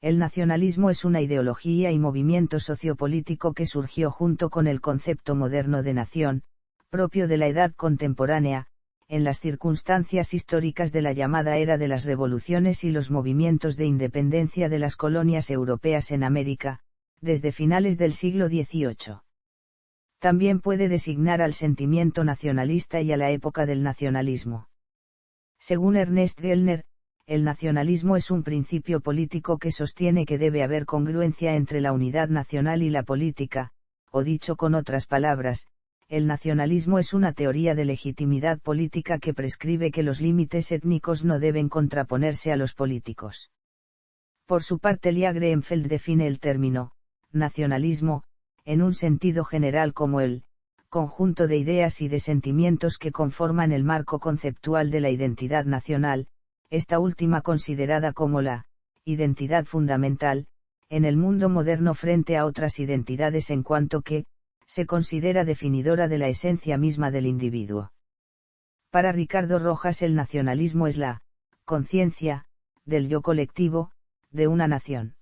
El nacionalismo es una ideología y movimiento sociopolítico que surgió junto con el concepto moderno de nación, propio de la edad contemporánea, en las circunstancias históricas de la llamada era de las revoluciones y los movimientos de independencia de las colonias europeas en América, desde finales del siglo XVIII. También puede designar al sentimiento nacionalista y a la época del nacionalismo. Según Ernest Gellner, el nacionalismo es un principio político que sostiene que debe haber congruencia entre la unidad nacional y la política, o dicho con otras palabras, el nacionalismo es una teoría de legitimidad política que prescribe que los límites étnicos no deben contraponerse a los políticos. Por su parte, Lia Greenfeld define el término nacionalismo, en un sentido general como el conjunto de ideas y de sentimientos que conforman el marco conceptual de la identidad nacional, esta última considerada como la identidad fundamental en el mundo moderno frente a otras identidades, en cuanto que se considera definidora de la esencia misma del individuo. Para Ricardo Rojas, el nacionalismo es la conciencia del yo colectivo de una nación.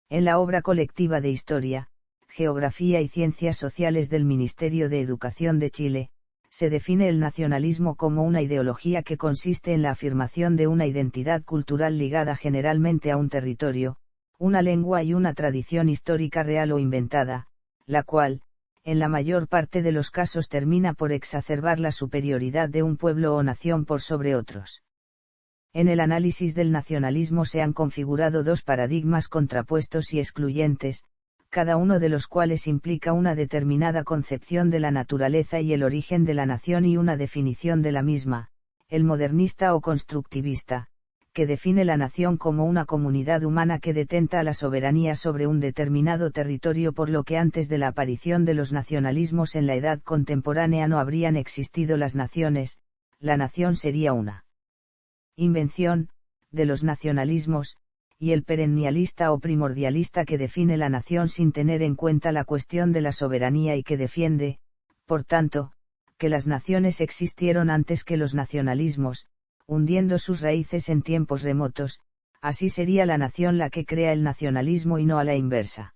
En la obra colectiva de Historia, Geografía y Ciencias Sociales del Ministerio de Educación de Chile, se define el nacionalismo como una ideología que consiste en la afirmación de una identidad cultural ligada generalmente a un territorio, una lengua y una tradición histórica real o inventada, la cual, en la mayor parte de los casos, termina por exacerbar la superioridad de un pueblo o nación por sobre otros. En el análisis del nacionalismo se han configurado dos paradigmas contrapuestos y excluyentes, cada uno de los cuales implica una determinada concepción de la naturaleza y el origen de la nación y una definición de la misma, el modernista o constructivista, que define la nación como una comunidad humana que detenta la soberanía sobre un determinado territorio, por lo que antes de la aparición de los nacionalismos en la edad contemporánea no habrían existido las naciones, la nación sería una invención de los nacionalismos, y el perennialista o primordialista que define la nación sin tener en cuenta la cuestión de la soberanía y que defiende, por tanto, que las naciones existieron antes que los nacionalismos, hundiendo sus raíces en tiempos remotos, así sería la nación la que crea el nacionalismo y no a la inversa.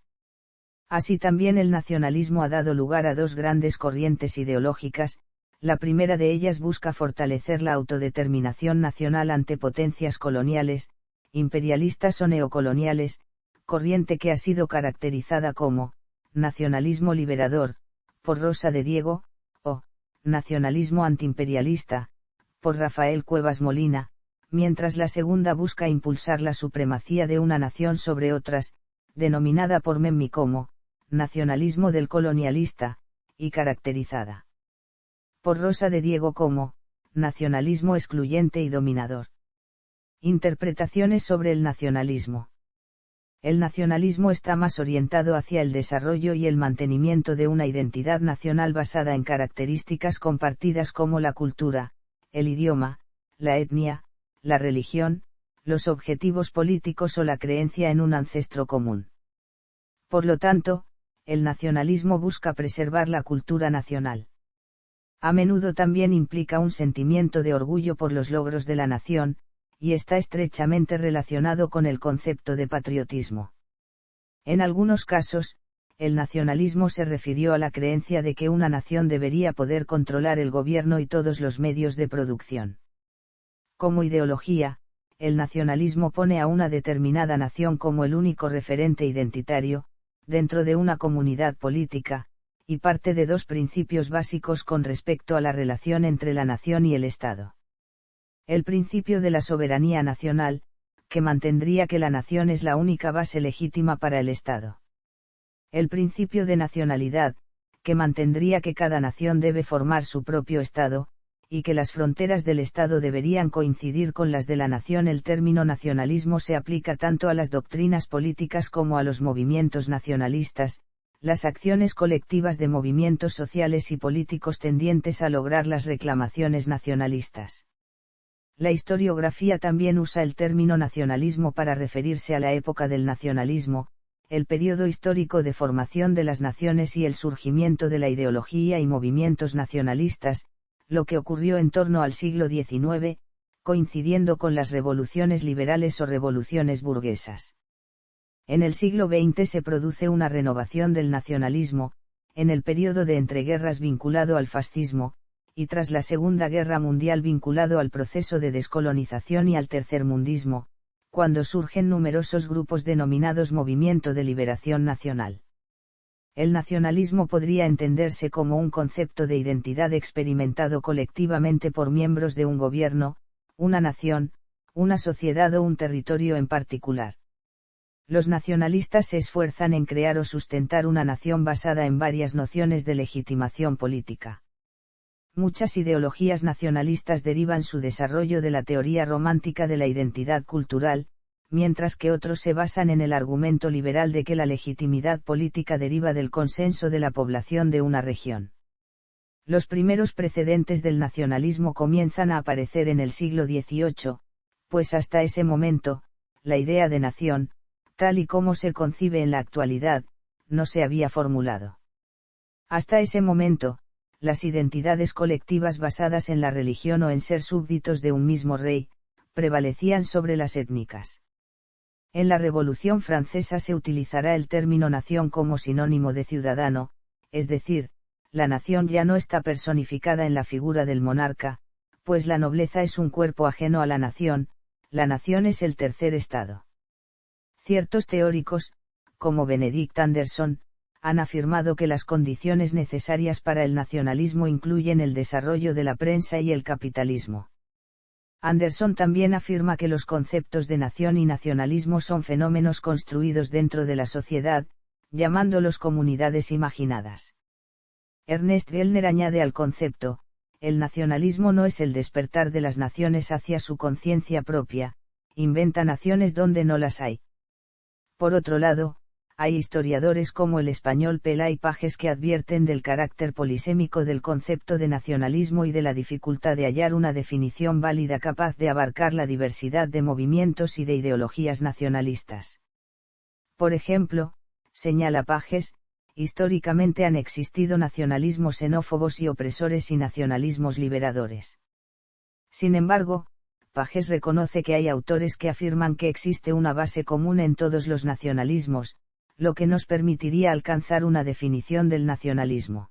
Así también el nacionalismo ha dado lugar a dos grandes corrientes ideológicas. La primera de ellas busca fortalecer la autodeterminación nacional ante potencias coloniales, imperialistas o neocoloniales, corriente que ha sido caracterizada como nacionalismo liberador, por Rosa de Diego, o nacionalismo antiimperialista, por Rafael Cuevas Molina, mientras la segunda busca impulsar la supremacía de una nación sobre otras, denominada por Memmi como nacionalismo del colonialista, y caracterizada por Rosa de Diego como nacionalismo excluyente y dominador. Interpretaciones sobre el nacionalismo. El nacionalismo está más orientado hacia el desarrollo y el mantenimiento de una identidad nacional basada en características compartidas como la cultura, el idioma, la etnia, la religión, los objetivos políticos o la creencia en un ancestro común. Por lo tanto, el nacionalismo busca preservar la cultura nacional. A menudo también implica un sentimiento de orgullo por los logros de la nación, y está estrechamente relacionado con el concepto de patriotismo. En algunos casos, el nacionalismo se refirió a la creencia de que una nación debería poder controlar el gobierno y todos los medios de producción. Como ideología, el nacionalismo pone a una determinada nación como el único referente identitario, dentro de una comunidad política, y parte de dos principios básicos con respecto a la relación entre la nación y el Estado. El principio de la soberanía nacional, que mantendría que la nación es la única base legítima para el Estado. El principio de nacionalidad, que mantendría que cada nación debe formar su propio Estado, y que las fronteras del Estado deberían coincidir con las de la nación. El término nacionalismo se aplica tanto a las doctrinas políticas como a los movimientos nacionalistas, las acciones colectivas de movimientos sociales y políticos tendientes a lograr las reclamaciones nacionalistas. La historiografía también usa el término nacionalismo para referirse a la época del nacionalismo, el periodo histórico de formación de las naciones y el surgimiento de la ideología y movimientos nacionalistas, lo que ocurrió en torno al siglo XIX, coincidiendo con las revoluciones liberales o revoluciones burguesas. En el siglo XX se produce una renovación del nacionalismo, en el periodo de entreguerras vinculado al fascismo, y tras la Segunda Guerra Mundial vinculado al proceso de descolonización y al tercermundismo, cuando surgen numerosos grupos denominados Movimiento de Liberación Nacional. El nacionalismo podría entenderse como un concepto de identidad experimentado colectivamente por miembros de un gobierno, una nación, una sociedad o un territorio en particular. Los nacionalistas se esfuerzan en crear o sustentar una nación basada en varias nociones de legitimación política. Muchas ideologías nacionalistas derivan su desarrollo de la teoría romántica de la identidad cultural, mientras que otros se basan en el argumento liberal de que la legitimidad política deriva del consenso de la población de una región. Los primeros precedentes del nacionalismo comienzan a aparecer en el siglo XVIII, pues hasta ese momento, la idea de nación, tal y como se concibe en la actualidad, no se había formulado. Hasta ese momento, las identidades colectivas basadas en la religión o en ser súbditos de un mismo rey, prevalecían sobre las étnicas. En la Revolución Francesa se utilizará el término nación como sinónimo de ciudadano, es decir, la nación ya no está personificada en la figura del monarca, pues la nobleza es un cuerpo ajeno a la nación es el tercer estado. Ciertos teóricos, como Benedict Anderson, han afirmado que las condiciones necesarias para el nacionalismo incluyen el desarrollo de la prensa y el capitalismo. Anderson también afirma que los conceptos de nación y nacionalismo son fenómenos construidos dentro de la sociedad, llamándolos comunidades imaginadas. Ernest Gellner añade al concepto: el nacionalismo no es el despertar de las naciones hacia su conciencia propia, inventa naciones donde no las hay. Por otro lado, hay historiadores como el español Pelay Pajes que advierten del carácter polisémico del concepto de nacionalismo y de la dificultad de hallar una definición válida capaz de abarcar la diversidad de movimientos y de ideologías nacionalistas. Por ejemplo, señala Pajes, históricamente han existido nacionalismos xenófobos y opresores y nacionalismos liberadores. Sin embargo, Pajes reconoce que hay autores que afirman que existe una base común en todos los nacionalismos, lo que nos permitiría alcanzar una definición del nacionalismo.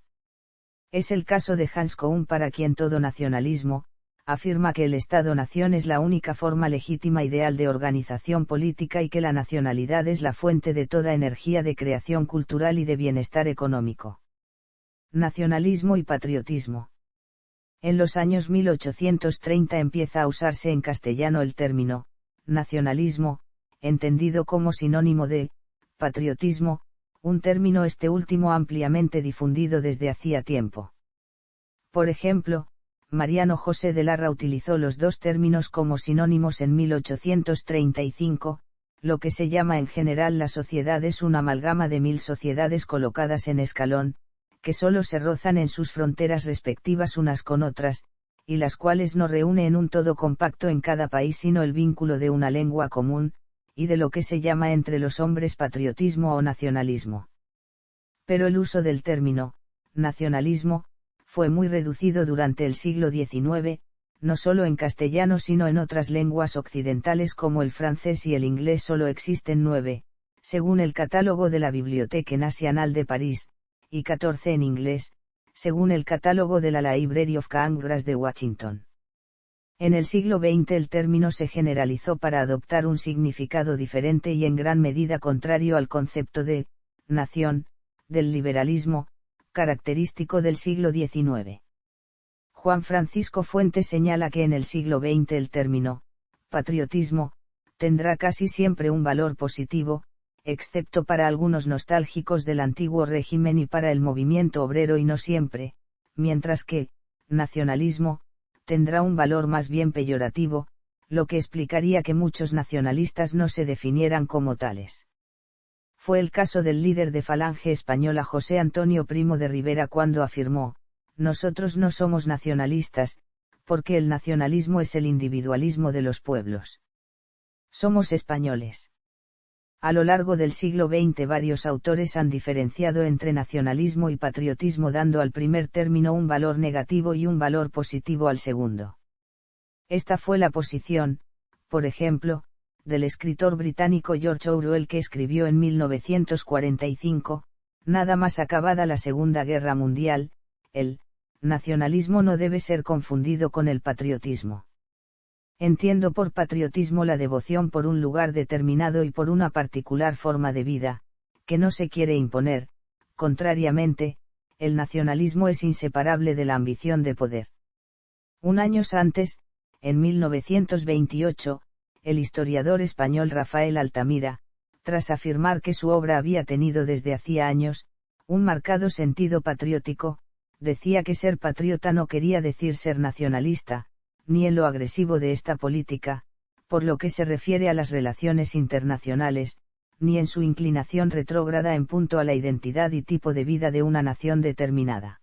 Es el caso de Hans Kohn, para quien todo nacionalismo, afirma que el Estado-nación es la única forma legítima ideal de organización política y que la nacionalidad es la fuente de toda energía de creación cultural y de bienestar económico. Nacionalismo y patriotismo. En los años 1830 empieza a usarse en castellano el término nacionalismo, entendido como sinónimo de patriotismo, un término este último ampliamente difundido desde hacía tiempo. Por ejemplo, Mariano José de Larra utilizó los dos términos como sinónimos en 1835, lo que se llama en general la sociedad es una amalgama de 1000 sociedades colocadas en escalón, que solo se rozan en sus fronteras respectivas unas con otras, y las cuales no reúne en un todo compacto en cada país sino el vínculo de una lengua común, y de lo que se llama entre los hombres patriotismo o nacionalismo. Pero el uso del término nacionalismo fue muy reducido durante el siglo XIX, no solo en castellano sino en otras lenguas occidentales como el francés y el inglés. Solo existen 9, según el catálogo de la Bibliothèque Nationale de París, y 14 en inglés, según el catálogo de la Library of Congress de Washington. En el siglo XX el término se generalizó para adoptar un significado diferente y en gran medida contrario al concepto de nación del liberalismo, característico del siglo XIX. Juan Francisco Fuentes señala que en el siglo XX el término patriotismo tendrá casi siempre un valor positivo, excepto para algunos nostálgicos del antiguo régimen y para el movimiento obrero y no siempre, mientras que nacionalismo tendrá un valor más bien peyorativo, lo que explicaría que muchos nacionalistas no se definieran como tales. Fue el caso del líder de Falange Española José Antonio Primo de Rivera cuando afirmó: nosotros no somos nacionalistas, porque el nacionalismo es el individualismo de los pueblos. Somos españoles. A lo largo del siglo XX varios autores han diferenciado entre nacionalismo y patriotismo, dando al primer término un valor negativo y un valor positivo al segundo. Esta fue la posición, por ejemplo, del escritor británico George Orwell, que escribió en 1945, nada más acabada la Segunda Guerra Mundial: el nacionalismo no debe ser confundido con el patriotismo. Entiendo por patriotismo la devoción por un lugar determinado y por una particular forma de vida, que no se quiere imponer. Contrariamente, el nacionalismo es inseparable de la ambición de poder. Un año antes, en 1928, el historiador español Rafael Altamira, tras afirmar que su obra había tenido desde hacía años un marcado sentido patriótico, decía que ser patriota no quería decir ser nacionalista, ni en lo agresivo de esta política, por lo que se refiere a las relaciones internacionales, ni en su inclinación retrógrada en punto a la identidad y tipo de vida de una nación determinada.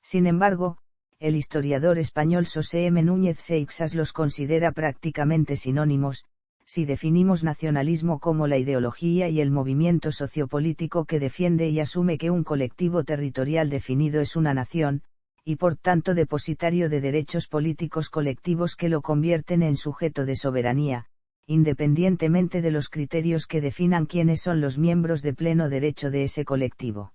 Sin embargo, el historiador español José M. Núñez Seixas los considera prácticamente sinónimos, si definimos nacionalismo como la ideología y el movimiento sociopolítico que defiende y asume que un colectivo territorial definido es una nación, y por tanto depositario de derechos políticos colectivos que lo convierten en sujeto de soberanía, independientemente de los criterios que definan quiénes son los miembros de pleno derecho de ese colectivo.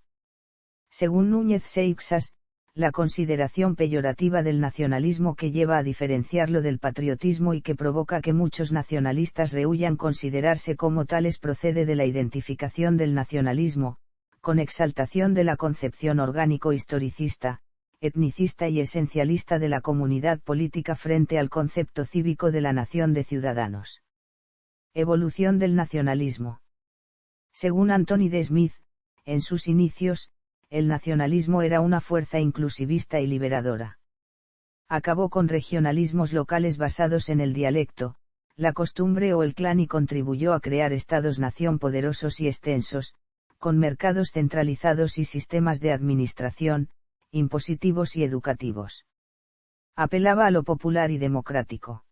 Según Núñez Seixas, la consideración peyorativa del nacionalismo que lleva a diferenciarlo del patriotismo y que provoca que muchos nacionalistas rehuyan considerarse como tales procede de la identificación del nacionalismo, con exaltación de la concepción orgánico-historicista, etnicista y esencialista de la comunidad política frente al concepto cívico de la nación de ciudadanos. Evolución del nacionalismo. Según Anthony D. Smith, en sus inicios, el nacionalismo era una fuerza inclusivista y liberadora. Acabó con regionalismos locales basados en el dialecto, la costumbre o el clan y contribuyó a crear estados-nación poderosos y extensos, con mercados centralizados y sistemas de administración, impositivos y educativos. Apelaba a lo popular y democrático.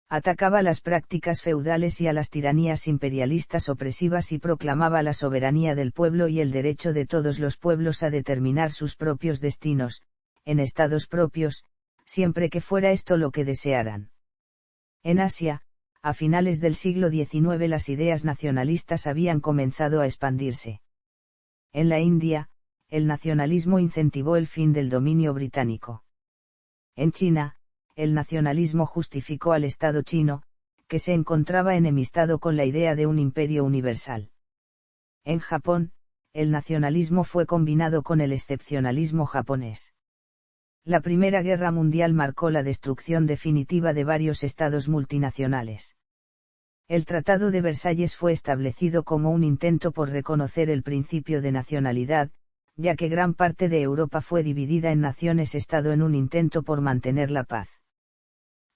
Atacaba las prácticas feudales y a las tiranías imperialistas opresivas y proclamaba la soberanía del pueblo y el derecho de todos los pueblos a determinar sus propios destinos, en estados propios, siempre que fuera esto lo que desearan. En Asia, a finales del siglo XIX las ideas nacionalistas habían comenzado a expandirse. En la India, el nacionalismo incentivó el fin del dominio británico. En China, el nacionalismo justificó al Estado chino, que se encontraba enemistado con la idea de un imperio universal. En Japón, el nacionalismo fue combinado con el excepcionalismo japonés. La Primera Guerra Mundial marcó la destrucción definitiva de varios estados multinacionales. El Tratado de Versalles fue establecido como un intento por reconocer el principio de nacionalidad, ya que gran parte de Europa fue dividida en naciones-estado en un intento por mantener la paz.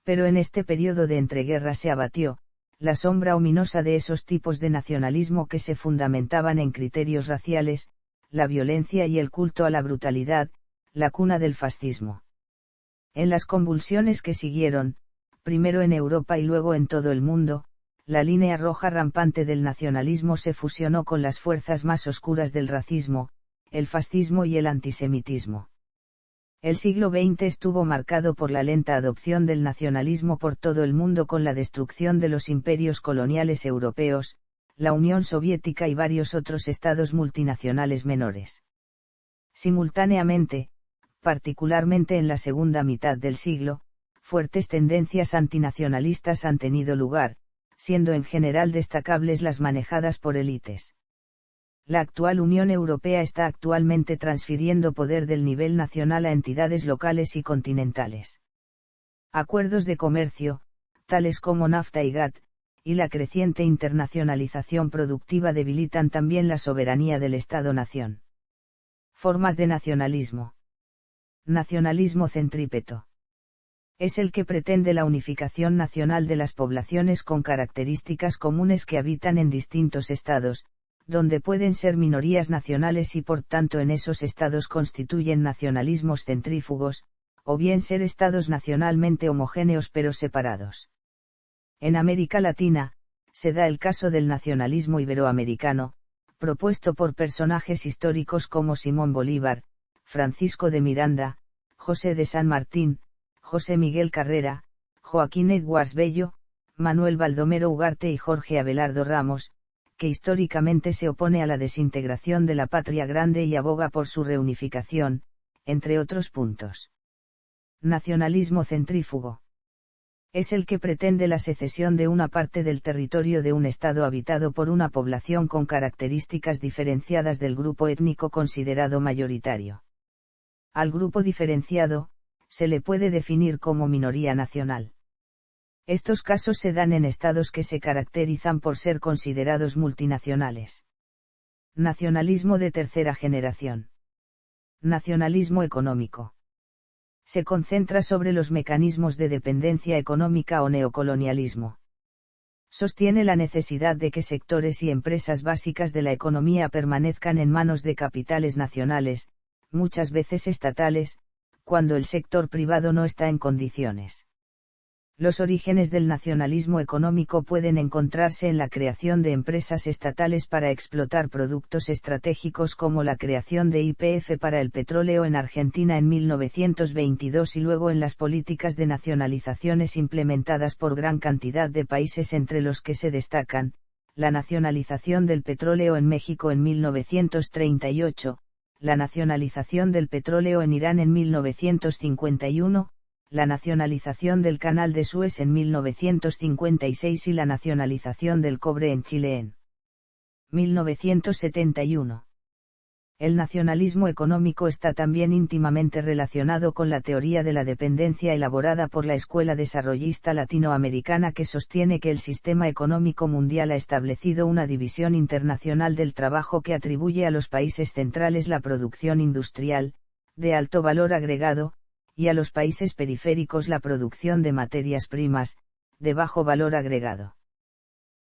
Pero en este periodo de entreguerras se abatió la sombra ominosa de esos tipos de nacionalismo que se fundamentaban en criterios raciales, la violencia y el culto a la brutalidad, la cuna del fascismo. En las convulsiones que siguieron, primero en Europa y luego en todo el mundo, la línea roja rampante del nacionalismo se fusionó con las fuerzas más oscuras del racismo, el fascismo y el antisemitismo. El siglo XX estuvo marcado por la lenta adopción del nacionalismo por todo el mundo con la destrucción de los imperios coloniales europeos, la Unión Soviética y varios otros estados multinacionales menores. Simultáneamente, particularmente en la segunda mitad del siglo, fuertes tendencias antinacionalistas han tenido lugar, siendo en general destacables las manejadas por élites. La actual Unión Europea está actualmente transfiriendo poder del nivel nacional a entidades locales y continentales. Acuerdos de comercio, tales como NAFTA y GATT, y la creciente internacionalización productiva debilitan también la soberanía del Estado-nación. Formas de nacionalismo. Nacionalismo centrípeto. Es el que pretende la unificación nacional de las poblaciones con características comunes que habitan en distintos estados, donde pueden ser minorías nacionales y por tanto en esos estados constituyen nacionalismos centrífugos, o bien ser estados nacionalmente homogéneos pero separados. En América Latina, se da el caso del nacionalismo iberoamericano, propuesto por personajes históricos como Simón Bolívar, Francisco de Miranda, José de San Martín, José Miguel Carrera, Joaquín Edwards Bello, Manuel Baldomero Ugarte y Jorge Abelardo Ramos, que históricamente se opone a la desintegración de la patria grande y aboga por su reunificación, entre otros puntos. Nacionalismo centrífugo. Es el que pretende la secesión de una parte del territorio de un estado habitado por una población con características diferenciadas del grupo étnico considerado mayoritario. Al grupo diferenciado, se le puede definir como minoría nacional. Estos casos se dan en estados que se caracterizan por ser considerados multinacionales. Nacionalismo de tercera generación. Nacionalismo económico. Se concentra sobre los mecanismos de dependencia económica o neocolonialismo. Sostiene la necesidad de que sectores y empresas básicas de la economía permanezcan en manos de capitales nacionales, muchas veces estatales, cuando el sector privado no está en condiciones. Los orígenes del nacionalismo económico pueden encontrarse en la creación de empresas estatales para explotar productos estratégicos como la creación de YPF para el petróleo en Argentina en 1922 y luego en las políticas de nacionalizaciones implementadas por gran cantidad de países entre los que se destacan, la nacionalización del petróleo en México en 1938, la nacionalización del petróleo en Irán en 1951, la nacionalización del Canal de Suez en 1956 y la nacionalización del cobre en Chile en 1971. El nacionalismo económico está también íntimamente relacionado con la teoría de la dependencia elaborada por la Escuela Desarrollista Latinoamericana, que sostiene que el sistema económico mundial ha establecido una división internacional del trabajo que atribuye a los países centrales la producción industrial, de alto valor agregado, y a los países periféricos la producción de materias primas, de bajo valor agregado.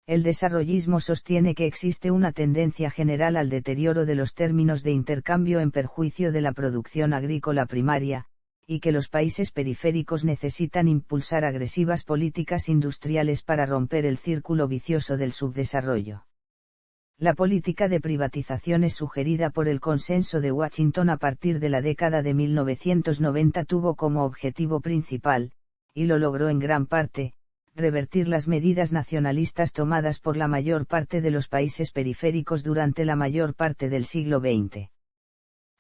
El desarrollismo sostiene que existe una tendencia general al deterioro de los términos de intercambio en perjuicio de la producción agrícola primaria, y que los países periféricos necesitan impulsar agresivas políticas industriales para romper el círculo vicioso del subdesarrollo. La política de privatizaciones sugerida por el Consenso de Washington a partir de la década de 1990 tuvo como objetivo principal, y lo logró en gran parte, revertir las medidas nacionalistas tomadas por la mayor parte de los países periféricos durante la mayor parte del siglo XX.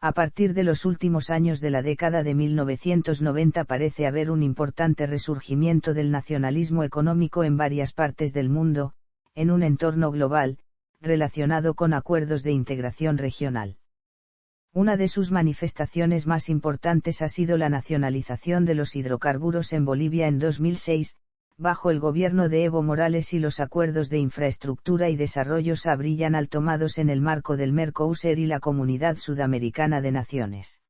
A partir de los últimos años de la década de 1990 parece haber un importante resurgimiento del nacionalismo económico en varias partes del mundo, en un entorno global, relacionado con acuerdos de integración regional. Una de sus manifestaciones más importantes ha sido la nacionalización de los hidrocarburos en Bolivia en 2006, bajo el gobierno de Evo Morales, y los acuerdos de infraestructura y desarrollo Sabrillanal tomados en el marco del Mercosur y la Comunidad Sudamericana de Naciones.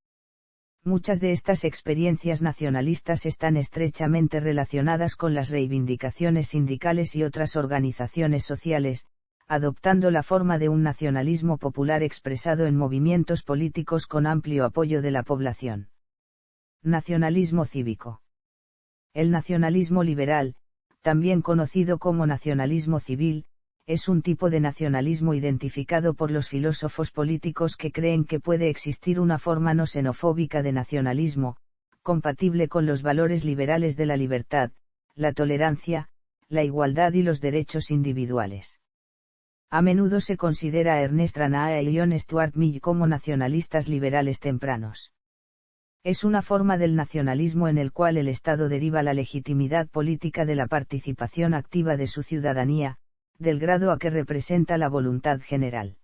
Muchas de estas experiencias nacionalistas están estrechamente relacionadas con las reivindicaciones sindicales y otras organizaciones sociales, adoptando la forma de un nacionalismo popular expresado en movimientos políticos con amplio apoyo de la población. Nacionalismo cívico. El nacionalismo liberal, también conocido como nacionalismo civil, es un tipo de nacionalismo identificado por los filósofos políticos que creen que puede existir una forma no xenofóbica de nacionalismo, compatible con los valores liberales de la libertad, la tolerancia, la igualdad y los derechos individuales. A menudo se considera a Ernest Ranae y John Stuart Mill como nacionalistas liberales tempranos. Es una forma del nacionalismo en el cual el Estado deriva la legitimidad política de la participación activa de su ciudadanía, del grado a que representa la voluntad general.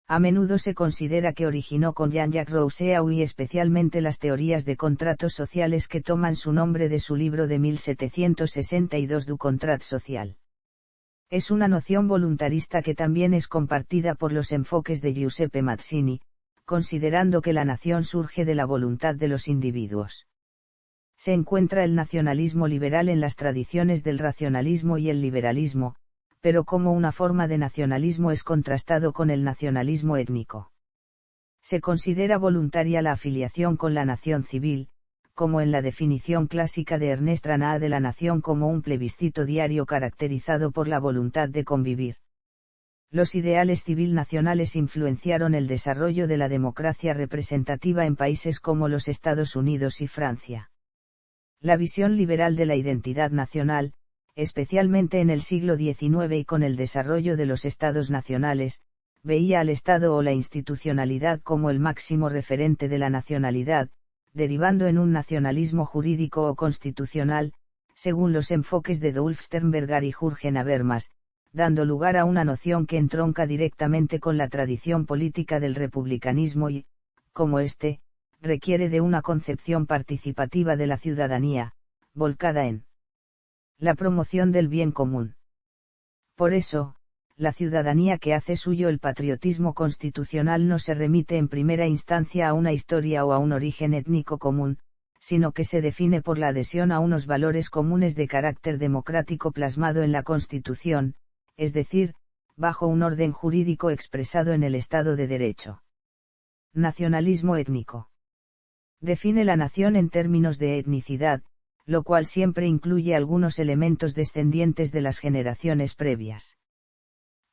A menudo se considera que originó con Jean-Jacques Rousseau y especialmente las teorías de contratos sociales que toman su nombre de su libro de 1762 Du contrat social. Es una noción voluntarista que también es compartida por los enfoques de Giuseppe Mazzini, considerando que la nación surge de la voluntad de los individuos. Se encuentra el nacionalismo liberal en las tradiciones del racionalismo y el liberalismo, pero como una forma de nacionalismo es contrastado con el nacionalismo étnico. Se considera voluntaria la afiliación con la nación civil, como en la definición clásica de Ernest Ranae de la nación como un plebiscito diario caracterizado por la voluntad de convivir. Los ideales civil nacionales influenciaron el desarrollo de la democracia representativa en países como los Estados Unidos y Francia. La visión liberal de la identidad nacional, especialmente en el siglo XIX y con el desarrollo de los estados nacionales, veía al Estado o la institucionalidad como el máximo referente de la nacionalidad, derivando en un nacionalismo jurídico o constitucional, según los enfoques de Dolf Sternberger y Jürgen Habermas, dando lugar a una noción que entronca directamente con la tradición política del republicanismo y, como éste, requiere de una concepción participativa de la ciudadanía, volcada en la promoción del bien común. Por eso, la ciudadanía que hace suyo el patriotismo constitucional no se remite en primera instancia a una historia o a un origen étnico común, sino que se define por la adhesión a unos valores comunes de carácter democrático plasmado en la Constitución, es decir, bajo un orden jurídico expresado en el Estado de Derecho. Nacionalismo étnico. Define la nación en términos de etnicidad, lo cual siempre incluye algunos elementos descendientes de las generaciones previas.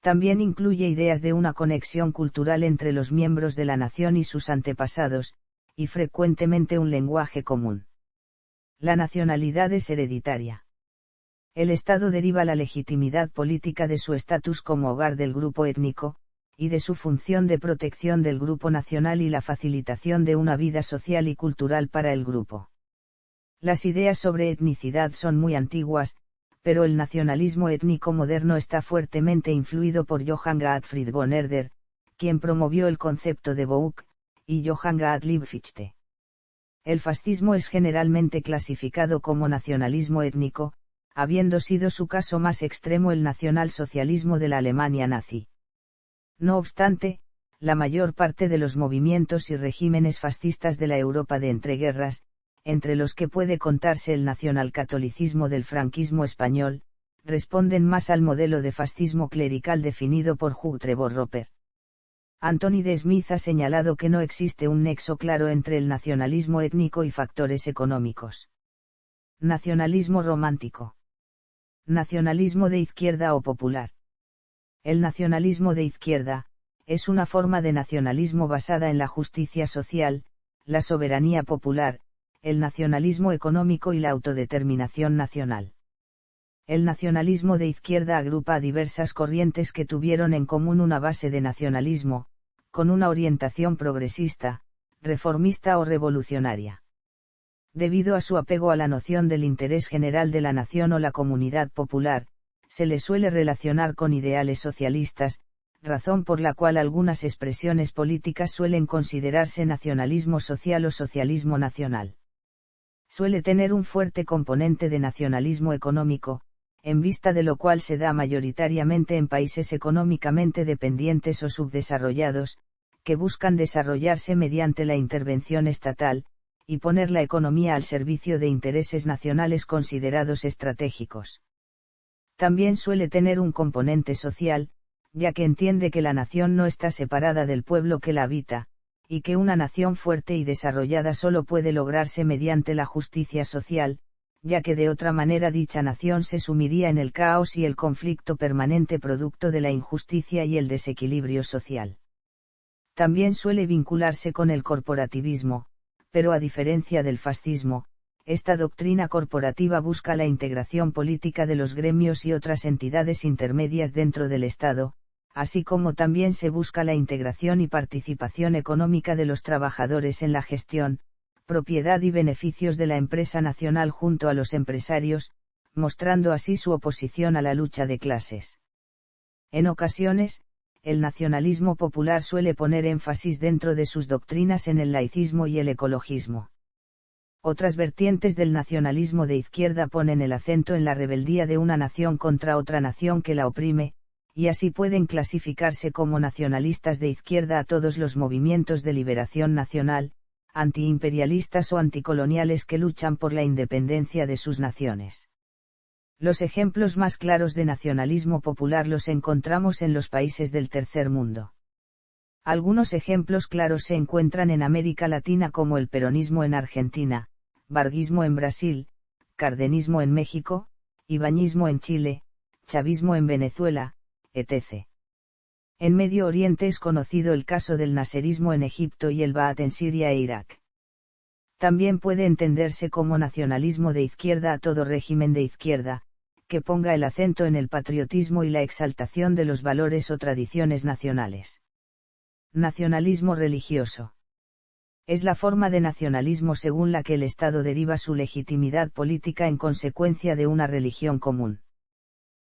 También incluye ideas de una conexión cultural entre los miembros de la nación y sus antepasados, y frecuentemente un lenguaje común. La nacionalidad es hereditaria. El Estado deriva la legitimidad política de su estatus como hogar del grupo étnico, y de su función de protección del grupo nacional y la facilitación de una vida social y cultural para el grupo. Las ideas sobre etnicidad son muy antiguas, pero el nacionalismo étnico moderno está fuertemente influido por Johann Gottfried von Herder, quien promovió el concepto de Volk, y Johann Gottlieb Fichte. El fascismo es generalmente clasificado como nacionalismo étnico, habiendo sido su caso más extremo el nacionalsocialismo de la Alemania nazi. No obstante, la mayor parte de los movimientos y regímenes fascistas de la Europa de entreguerras, entre los que puede contarse el nacionalcatolicismo del franquismo español, responden más al modelo de fascismo clerical definido por Hugh Trevor Roper. Anthony D. Smith ha señalado que no existe un nexo claro entre el nacionalismo étnico y factores económicos. Nacionalismo romántico. Nacionalismo de izquierda o popular. El nacionalismo de izquierda, es una forma de nacionalismo basada en la justicia social, la soberanía popular, el nacionalismo económico y la autodeterminación nacional. El nacionalismo de izquierda agrupa a diversas corrientes que tuvieron en común una base de nacionalismo, con una orientación progresista, reformista o revolucionaria. Debido a su apego a la noción del interés general de la nación o la comunidad popular, se le suele relacionar con ideales socialistas, razón por la cual algunas expresiones políticas suelen considerarse nacionalismo social o socialismo nacional. Suele tener un fuerte componente de nacionalismo económico, en vista de lo cual se da mayoritariamente en países económicamente dependientes o subdesarrollados, que buscan desarrollarse mediante la intervención estatal, y poner la economía al servicio de intereses nacionales considerados estratégicos. También suele tener un componente social, ya que entiende que la nación no está separada del pueblo que la habita, y que una nación fuerte y desarrollada solo puede lograrse mediante la justicia social, ya que de otra manera dicha nación se sumiría en el caos y el conflicto permanente producto de la injusticia y el desequilibrio social. También suele vincularse con el corporativismo, pero a diferencia del fascismo, esta doctrina corporativa busca la integración política de los gremios y otras entidades intermedias dentro del Estado, así como también se busca la integración y participación económica de los trabajadores en la gestión, propiedad y beneficios de la empresa nacional junto a los empresarios, mostrando así su oposición a la lucha de clases. En ocasiones, el nacionalismo popular suele poner énfasis dentro de sus doctrinas en el laicismo y el ecologismo. Otras vertientes del nacionalismo de izquierda ponen el acento en la rebeldía de una nación contra otra nación que la oprime, y así pueden clasificarse como nacionalistas de izquierda a todos los movimientos de liberación nacional, antiimperialistas o anticoloniales que luchan por la independencia de sus naciones. Los ejemplos más claros de nacionalismo popular los encontramos en los países del tercer mundo. Algunos ejemplos claros se encuentran en América Latina como el peronismo en Argentina, varguismo en Brasil, cardenismo en México, ibañismo en Chile, chavismo en Venezuela, etc. En Medio Oriente es conocido el caso del naserismo en Egipto y el Ba'ath en Siria e Irak. También puede entenderse como nacionalismo de izquierda a todo régimen de izquierda, que ponga el acento en el patriotismo y la exaltación de los valores o tradiciones nacionales. Nacionalismo religioso. Es la forma de nacionalismo según la que el Estado deriva su legitimidad política en consecuencia de una religión común.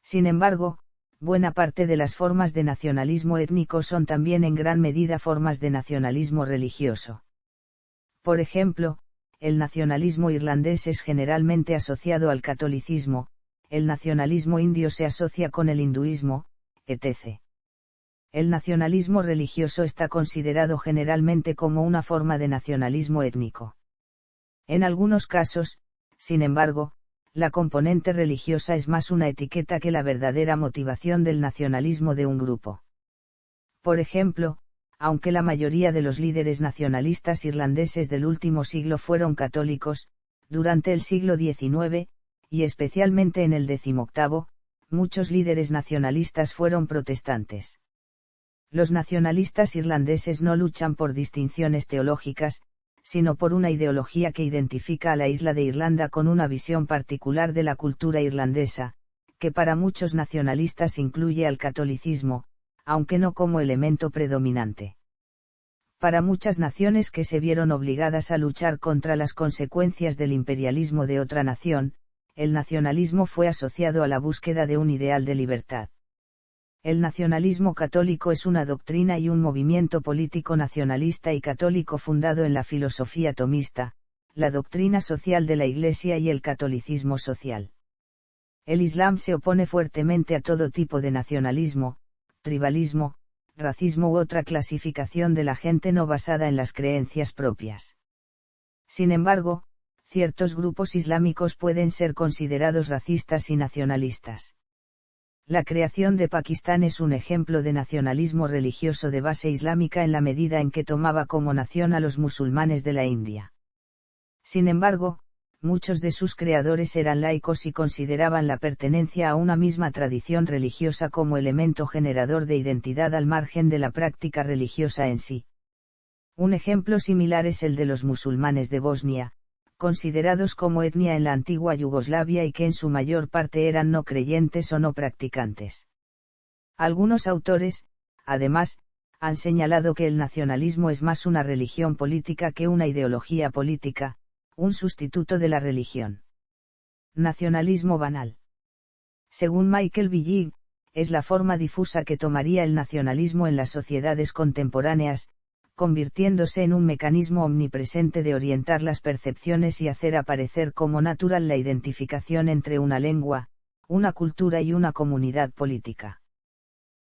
Sin embargo, buena parte de las formas de nacionalismo étnico son también en gran medida formas de nacionalismo religioso. Por ejemplo, el nacionalismo irlandés es generalmente asociado al catolicismo, el nacionalismo indio se asocia con el hinduismo, etc. El nacionalismo religioso está considerado generalmente como una forma de nacionalismo étnico. En algunos casos, sin embargo, la componente religiosa es más una etiqueta que la verdadera motivación del nacionalismo de un grupo. Por ejemplo, aunque la mayoría de los líderes nacionalistas irlandeses del último siglo fueron católicos, durante el siglo XIX, y especialmente en el XVIII, muchos líderes nacionalistas fueron protestantes. Los nacionalistas irlandeses no luchan por distinciones teológicas, sino por una ideología que identifica a la isla de Irlanda con una visión particular de la cultura irlandesa, que para muchos nacionalistas incluye al catolicismo, aunque no como elemento predominante. Para muchas naciones que se vieron obligadas a luchar contra las consecuencias del imperialismo de otra nación, el nacionalismo fue asociado a la búsqueda de un ideal de libertad. El nacionalismo católico es una doctrina y un movimiento político nacionalista y católico fundado en la filosofía tomista, la doctrina social de la Iglesia y el catolicismo social. El Islam se opone fuertemente a todo tipo de nacionalismo, tribalismo, racismo u otra clasificación de la gente no basada en las creencias propias. Sin embargo, ciertos grupos islámicos pueden ser considerados racistas y nacionalistas. La creación de Pakistán es un ejemplo de nacionalismo religioso de base islámica en la medida en que tomaba como nación a los musulmanes de la India. Sin embargo, muchos de sus creadores eran laicos y consideraban la pertenencia a una misma tradición religiosa como elemento generador de identidad al margen de la práctica religiosa en sí. Un ejemplo similar es el de los musulmanes de Bosnia, considerados como etnia en la antigua Yugoslavia y que en su mayor parte eran no creyentes o no practicantes. Algunos autores, además, han señalado que el nacionalismo es más una religión política que una ideología política, un sustituto de la religión. Nacionalismo banal. Según Michael Billig, es la forma difusa que tomaría el nacionalismo en las sociedades contemporáneas, convirtiéndose en un mecanismo omnipresente de orientar las percepciones y hacer aparecer como natural la identificación entre una lengua, una cultura y una comunidad política.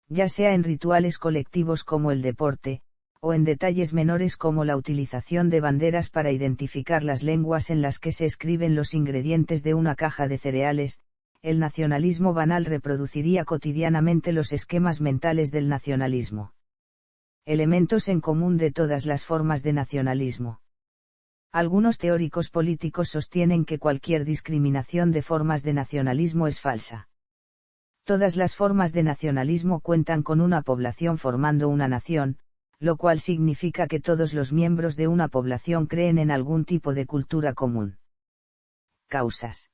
Ya sea en rituales colectivos como el deporte, o en detalles menores como la utilización de banderas para identificar las lenguas en las que se escriben los ingredientes de una caja de cereales, el nacionalismo banal reproduciría cotidianamente los esquemas mentales del nacionalismo. Elementos en común de todas las formas de nacionalismo. Algunos teóricos políticos sostienen que cualquier discriminación de formas de nacionalismo es falsa. Todas las formas de nacionalismo cuentan con una población formando una nación, lo cual significa que todos los miembros de una población creen en algún tipo de cultura común. Causas.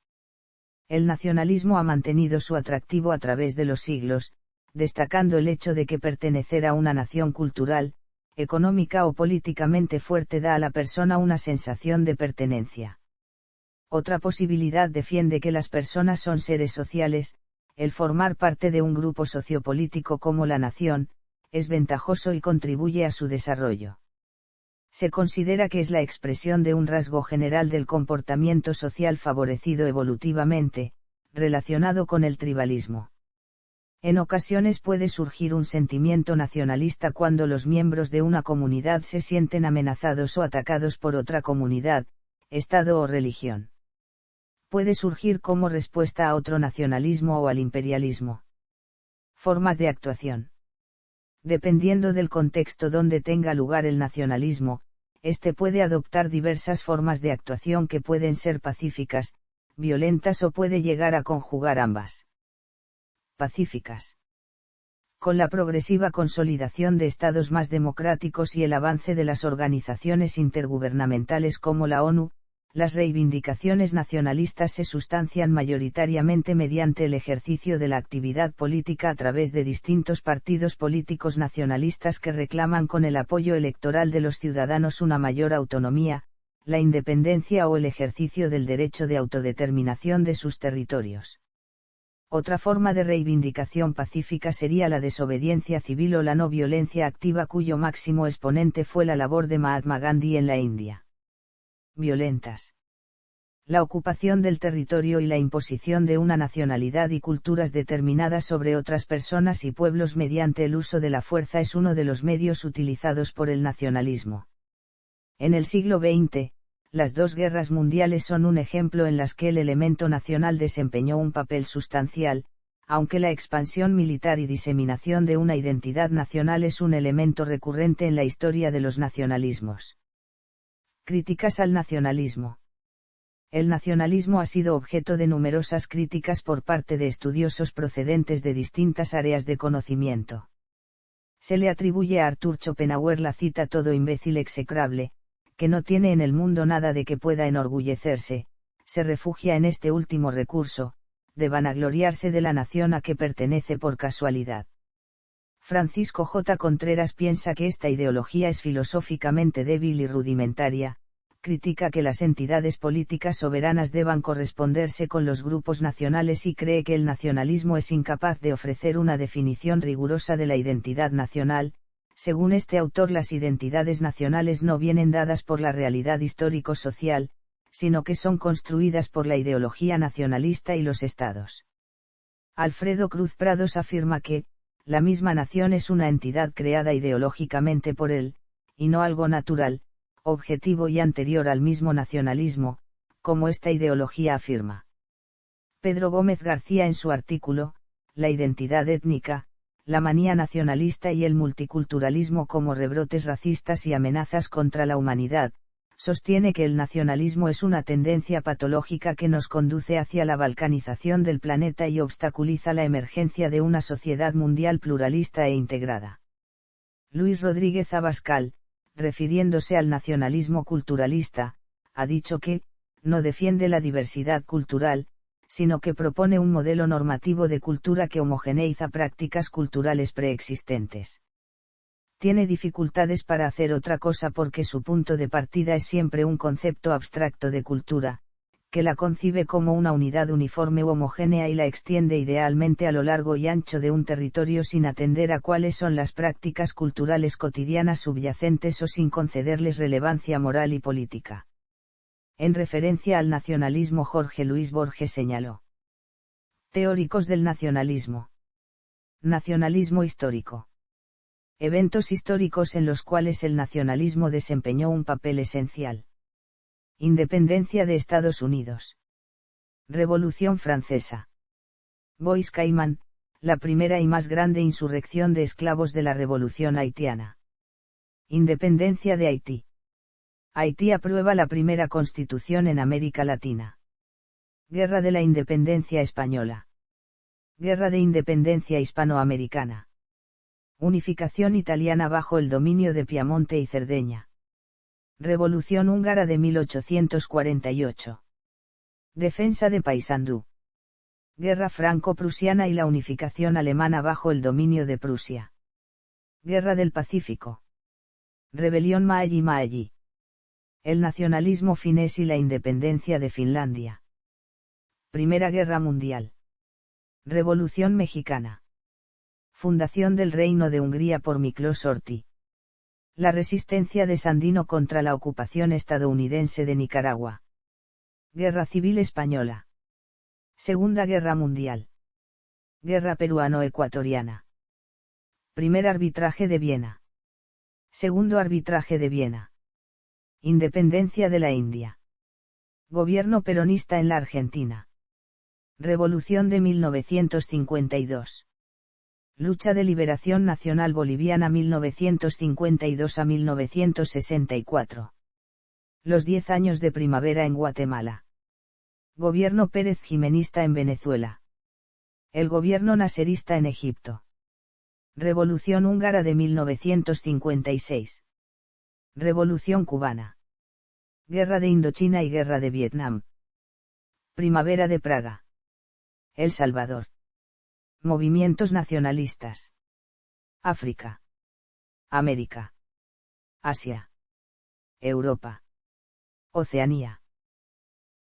El nacionalismo ha mantenido su atractivo a través de los siglos, destacando el hecho de que pertenecer a una nación cultural, económica o políticamente fuerte da a la persona una sensación de pertenencia. Otra posibilidad defiende que las personas son seres sociales, el formar parte de un grupo sociopolítico como la nación, es ventajoso y contribuye a su desarrollo. Se considera que es la expresión de un rasgo general del comportamiento social favorecido evolutivamente, relacionado con el tribalismo. En ocasiones puede surgir un sentimiento nacionalista cuando los miembros de una comunidad se sienten amenazados o atacados por otra comunidad, estado o religión. Puede surgir como respuesta a otro nacionalismo o al imperialismo. Formas de actuación. Dependiendo del contexto donde tenga lugar el nacionalismo, este puede adoptar diversas formas de actuación que pueden ser pacíficas, violentas o puede llegar a conjugar ambas. Pacíficas. Con la progresiva consolidación de estados más democráticos y el avance de las organizaciones intergubernamentales como la ONU, Las reivindicaciones nacionalistas se sustancian mayoritariamente mediante el ejercicio de la actividad política a través de distintos partidos políticos nacionalistas que reclaman con el apoyo electoral de los ciudadanos una mayor autonomía, la independencia o el ejercicio del derecho de autodeterminación de sus territorios. Otra forma de reivindicación pacífica sería la desobediencia civil o la no violencia activa, cuyo máximo exponente fue la labor de Mahatma Gandhi en la India. Violentas. La ocupación del territorio y la imposición de una nacionalidad y culturas determinadas sobre otras personas y pueblos mediante el uso de la fuerza es uno de los medios utilizados por el nacionalismo. En el siglo XX, las dos guerras mundiales son un ejemplo en las que el elemento nacional desempeñó un papel sustancial, aunque la expansión militar y diseminación de una identidad nacional es un elemento recurrente en la historia de los nacionalismos. Críticas al nacionalismo. El nacionalismo ha sido objeto de numerosas críticas por parte de estudiosos procedentes de distintas áreas de conocimiento. Se le atribuye a Arthur Schopenhauer la cita: todo imbécil execrable, que no tiene en el mundo nada de que pueda enorgullecerse, se refugia en este último recurso, de vanagloriarse de la nación a que pertenece por casualidad. Francisco J. Contreras piensa que esta ideología es filosóficamente débil y rudimentaria, critica que las entidades políticas soberanas deban corresponderse con los grupos nacionales y cree que el nacionalismo es incapaz de ofrecer una definición rigurosa de la identidad nacional. Según este autor, las identidades nacionales no vienen dadas por la realidad histórico-social, sino que son construidas por la ideología nacionalista y los estados. Alfredo Cruz Prados afirma que, la misma nación es una entidad creada ideológicamente por él, y no algo natural, objetivo y anterior al mismo nacionalismo, como esta ideología afirma. Pedro Gómez García, en su artículo, La identidad étnica, la manía nacionalista y el multiculturalismo como rebrotes racistas y amenazas contra la humanidad, sostiene que el nacionalismo es una tendencia patológica que nos conduce hacia la balcanización del planeta y obstaculiza la emergencia de una sociedad mundial pluralista e integrada. Luis Rodríguez Abascal, refiriéndose al nacionalismo culturalista, ha dicho que, no defiende la diversidad cultural, sino que propone un modelo normativo de cultura que homogeneiza prácticas culturales preexistentes. Tiene dificultades para hacer otra cosa porque su punto de partida es siempre un concepto abstracto de cultura, que la concibe como una unidad uniforme u homogénea y la extiende idealmente a lo largo y ancho de un territorio sin atender a cuáles son las prácticas culturales cotidianas subyacentes o sin concederles relevancia moral y política. En referencia al nacionalismo, Jorge Luis Borges señaló: teóricos del nacionalismo. Nacionalismo histórico. Eventos históricos en los cuales el nacionalismo desempeñó un papel esencial. Independencia de Estados Unidos. Revolución Francesa. Bois Caimán, la primera y más grande insurrección de esclavos de la Revolución haitiana. Independencia de Haití. Haití aprueba la primera constitución en América Latina. Guerra de la Independencia Española. Guerra de Independencia Hispanoamericana. Unificación italiana bajo el dominio de Piamonte y Cerdeña. Revolución húngara de 1848. Defensa de Paysandú. Guerra franco-prusiana y la unificación alemana bajo el dominio de Prusia. Guerra del Pacífico. Rebelión Maaji-Maaji. El nacionalismo finés y la independencia de Finlandia. Primera Guerra Mundial. Revolución Mexicana. Fundación del Reino de Hungría por Miklós Horthy. La resistencia de Sandino contra la ocupación estadounidense de Nicaragua. Guerra Civil Española. Segunda Guerra Mundial. Guerra peruano-ecuatoriana. Primer arbitraje de Viena. Segundo arbitraje de Viena. Independencia de la India. Gobierno peronista en la Argentina. Revolución de 1952. Lucha de Liberación Nacional Boliviana 1952 a 1964. Los 10 años de primavera en Guatemala. Gobierno Pérez Jimenista en Venezuela. El gobierno naserista en Egipto. Revolución húngara de 1956. Revolución cubana. Guerra de Indochina y Guerra de Vietnam. Primavera de Praga. El Salvador. Movimientos nacionalistas. África. América. Asia. Europa. Oceanía.